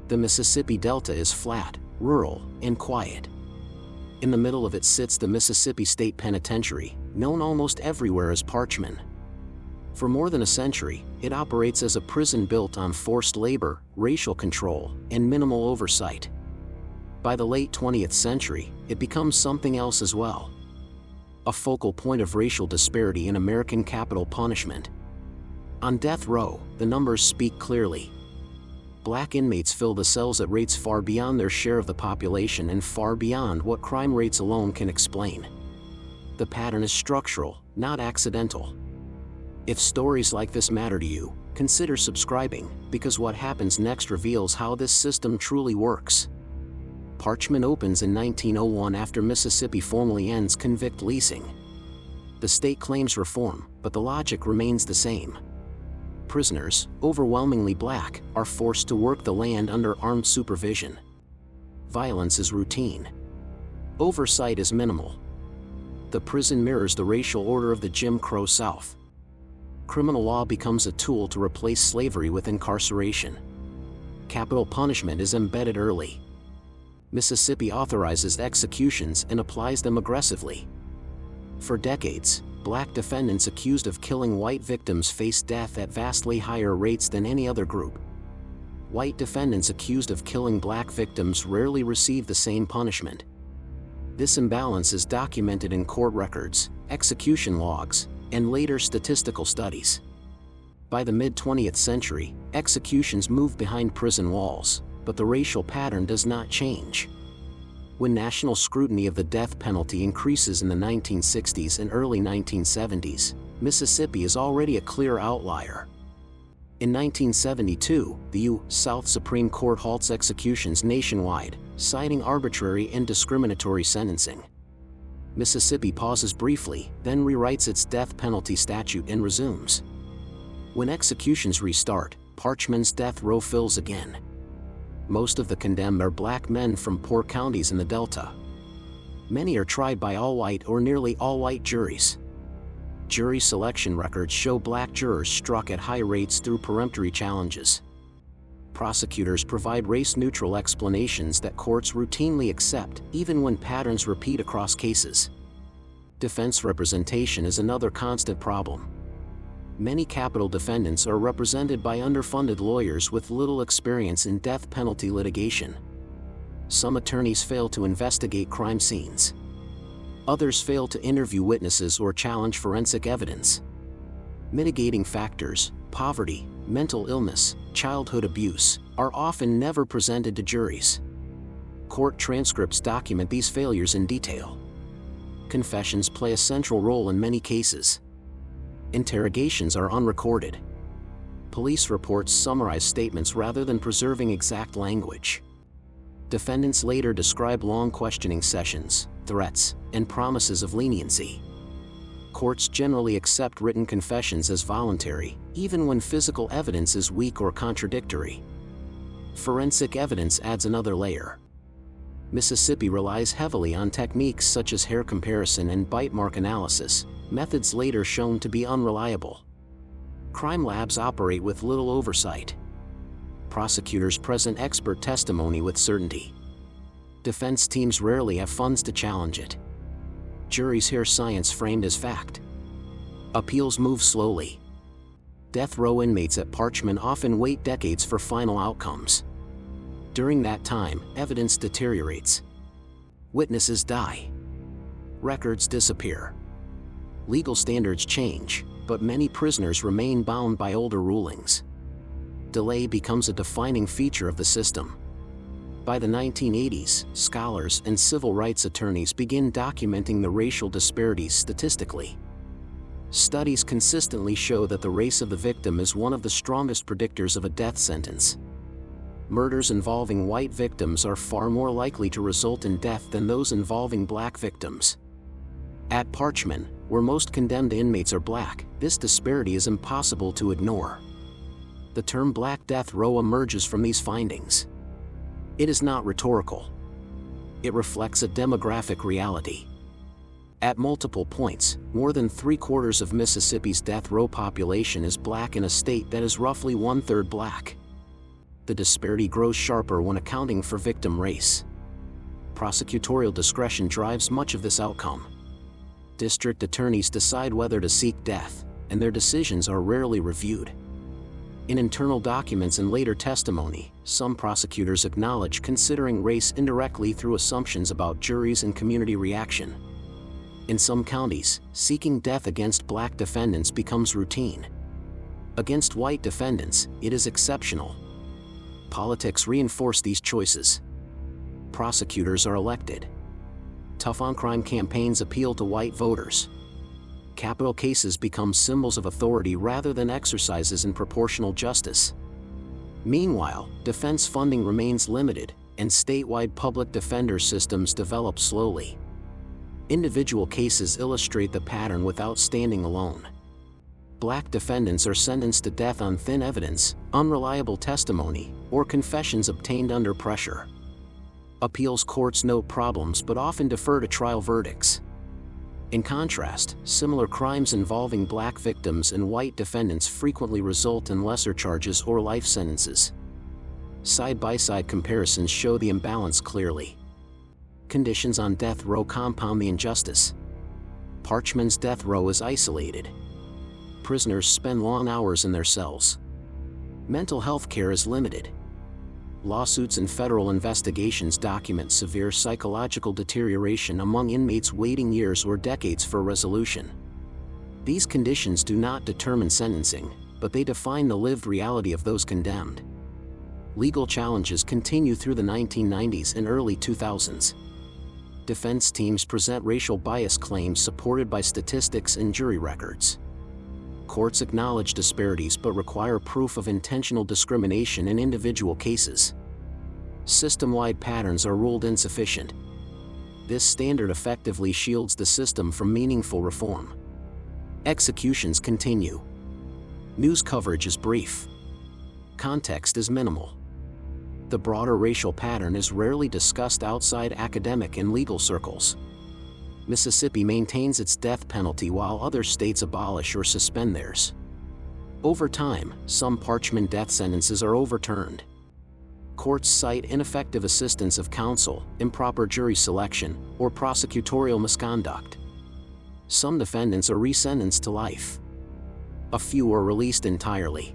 The Mississippi Delta is flat, rural, and quiet. In the middle of it sits the Mississippi State Penitentiary, known almost everywhere as Parchman. For more than a century, it operates as a prison built on forced labor, racial control, and minimal oversight. By the late 20th century, it becomes something else as well. A focal point of racial disparity in American capital punishment. On death row, the numbers speak clearly. Black inmates fill the cells at rates far beyond their share of the population and far beyond what crime rates alone can explain. The pattern is structural, not accidental. If stories like this matter to you, consider subscribing, because what happens next reveals how this system truly works. Parchman opens in 1901 after Mississippi formally ends convict leasing. The state claims reform, but the logic remains the same. Prisoners, overwhelmingly black, are forced to work the land under armed supervision. Violence is routine. Oversight is minimal. The prison mirrors the racial order of the Jim Crow South. Criminal law becomes a tool to replace slavery with incarceration. Capital punishment is embedded early. Mississippi authorizes executions and applies them aggressively. For decades, black defendants accused of killing white victims face death at vastly higher rates than any other group. White defendants accused of killing black victims rarely receive the same punishment. This imbalance is documented in court records, execution logs, and later statistical studies. By the mid-20th century, executions moved behind prison walls, but the racial pattern does not change. When national scrutiny of the death penalty increases in the 1960s and early 1970s, Mississippi is already a clear outlier. In 1972, the U.S. South Supreme Court halts executions nationwide, citing arbitrary and discriminatory sentencing. Mississippi pauses briefly, then rewrites its death penalty statute and resumes. When executions restart, Parchman's death row fills again. Most of the condemned are black men from poor counties in the Delta. Many are tried by all-white or nearly all-white juries. Jury selection records show black jurors struck at high rates through peremptory challenges. Prosecutors provide race-neutral explanations that courts routinely accept, even when patterns repeat across cases. Defense representation is another constant problem. Many capital defendants are represented by underfunded lawyers with little experience in death penalty litigation. Some attorneys fail to investigate crime scenes. Others fail to interview witnesses or challenge forensic evidence. Mitigating factors, poverty, mental illness, childhood abuse, are often never presented to juries. Court transcripts document these failures in detail. Confessions play a central role in many cases. Interrogations are unrecorded. Police reports summarize statements rather than preserving exact language. Defendants later describe long questioning sessions, threats, and promises of leniency. Courts generally accept written confessions as voluntary, even when physical evidence is weak or contradictory. Forensic evidence adds another layer. Mississippi relies heavily on techniques such as hair comparison and bite mark analysis, methods later shown to be unreliable. Crime labs operate with little oversight. Prosecutors present expert testimony with certainty. Defense teams rarely have funds to challenge it. Juries hear science framed as fact. Appeals move slowly. Death row inmates at Parchman often wait decades for final outcomes. During that time, evidence deteriorates. Witnesses die. Records disappear. Legal standards change, but many prisoners remain bound by older rulings. Delay becomes a defining feature of the system. By the 1980s, scholars and civil rights attorneys begin documenting the racial disparities statistically. Studies consistently show that the race of the victim is one of the strongest predictors of a death sentence. Murders involving white victims are far more likely to result in death than those involving black victims. At Parchman, where most condemned inmates are black, this disparity is impossible to ignore. The term Black Death Row emerges from these findings. It is not rhetorical. It reflects a demographic reality. At multiple points, more than 3/4 of Mississippi's death row population is black in a state that is roughly 1/3 black. The disparity grows sharper when accounting for victim race. Prosecutorial discretion drives much of this outcome. District attorneys decide whether to seek death, and their decisions are rarely reviewed. In internal documents and later testimony, some prosecutors acknowledge considering race indirectly through assumptions about juries and community reaction. In some counties, seeking death against black defendants becomes routine. Against white defendants, it is exceptional. Politics reinforce these choices. Prosecutors are elected. Tough-on-crime campaigns appeal to white voters. Capital cases become symbols of authority rather than exercises in proportional justice. Meanwhile, defense funding remains limited, and statewide public defender systems develop slowly. Individual cases illustrate the pattern without standing alone. Black defendants are sentenced to death on thin evidence, unreliable testimony, or confessions obtained under pressure. Appeals courts note problems but often defer to trial verdicts. In contrast, similar crimes involving black victims and white defendants frequently result in lesser charges or life sentences. Side-by-side comparisons show the imbalance clearly. Conditions on death row compound the injustice. Parchman's death row is isolated. Prisoners spend long hours in their cells. Mental health care is limited. Lawsuits and federal investigations document severe psychological deterioration among inmates waiting years or decades for resolution. These conditions do not determine sentencing, but they define the lived reality of those condemned. Legal challenges continue through the 1990s and early 2000s. Defense teams present racial bias claims supported by statistics and jury records. Courts acknowledge disparities but require proof of intentional discrimination in individual cases. System-wide patterns are ruled insufficient. This standard effectively shields the system from meaningful reform. Executions continue. News coverage is brief. Context is minimal. The broader racial pattern is rarely discussed outside academic and legal circles. Mississippi maintains its death penalty while other states abolish or suspend theirs. Over time, some Parchman death sentences are overturned. Courts cite ineffective assistance of counsel, improper jury selection, or prosecutorial misconduct. Some defendants are resentenced to life. A few are released entirely.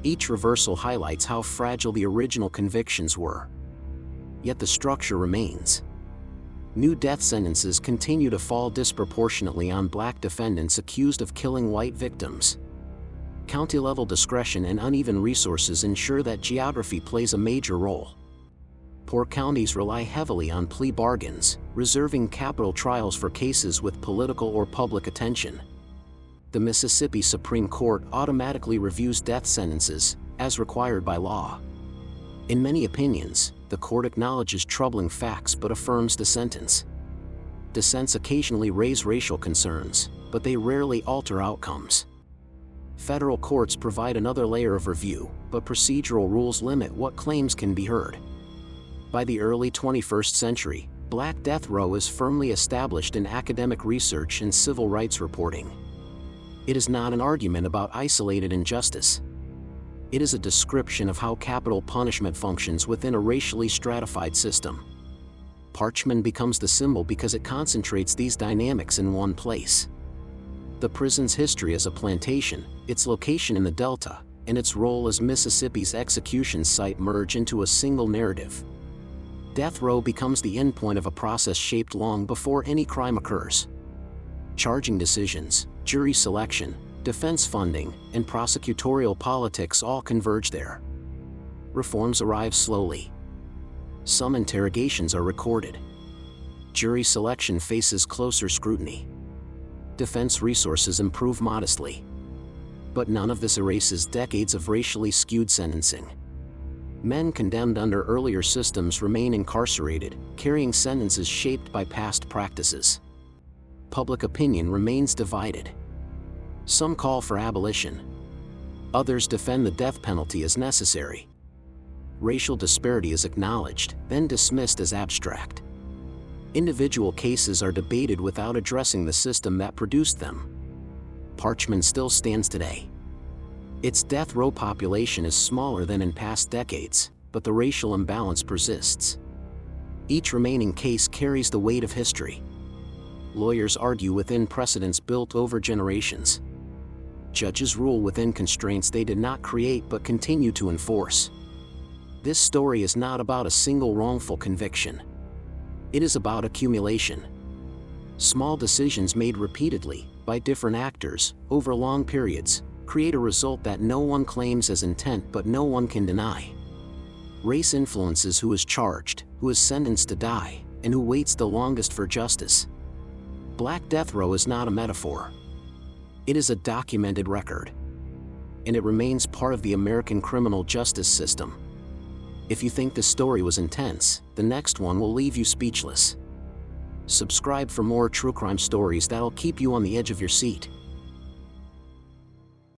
Each reversal highlights how fragile the original convictions were. Yet the structure remains. New death sentences continue to fall disproportionately on black defendants accused of killing white victims. County-level discretion and uneven resources ensure that geography plays a major role. Poor counties rely heavily on plea bargains, reserving capital trials for cases with political or public attention. The Mississippi Supreme Court automatically reviews death sentences, as required by law. In many opinions, the court acknowledges troubling facts but affirms the sentence. Dissents occasionally raise racial concerns, but they rarely alter outcomes. Federal courts provide another layer of review, but procedural rules limit what claims can be heard. By the early 21st century, black death row is firmly established in academic research and civil rights reporting. It is not an argument about isolated injustice. It is a description of how capital punishment functions within a racially stratified system. Parchman becomes the symbol because it concentrates these dynamics in one place. The prison's history as a plantation, its location in the Delta, and its role as Mississippi's execution site merge into a single narrative. Death row becomes the endpoint of a process shaped long before any crime occurs. Charging decisions, jury selection, defense funding, and prosecutorial politics all converge there. Reforms arrive slowly. Some interrogations are recorded. Jury selection faces closer scrutiny. Defense resources improve modestly. But none of this erases decades of racially skewed sentencing. Men condemned under earlier systems remain incarcerated, carrying sentences shaped by past practices. Public opinion remains divided. Some call for abolition. Others defend the death penalty as necessary. Racial disparity is acknowledged, then dismissed as abstract. Individual cases are debated without addressing the system that produced them. Parchman still stands today. Its death row population is smaller than in past decades, but the racial imbalance persists. Each remaining case carries the weight of history. Lawyers argue within precedents built over generations. Judges rule within constraints they did not create but continue to enforce. This story is not about a single wrongful conviction. It is about accumulation. Small decisions made repeatedly, by different actors, over long periods, create a result that no one claims as intent but no one can deny. Race influences who is charged, who is sentenced to die, and who waits the longest for justice. Black Death Row is not a metaphor. It is a documented record. And it remains part of the American criminal justice system. If you think this story was intense, the next one will leave you speechless. Subscribe for more true crime stories that'll keep you on the edge of your seat.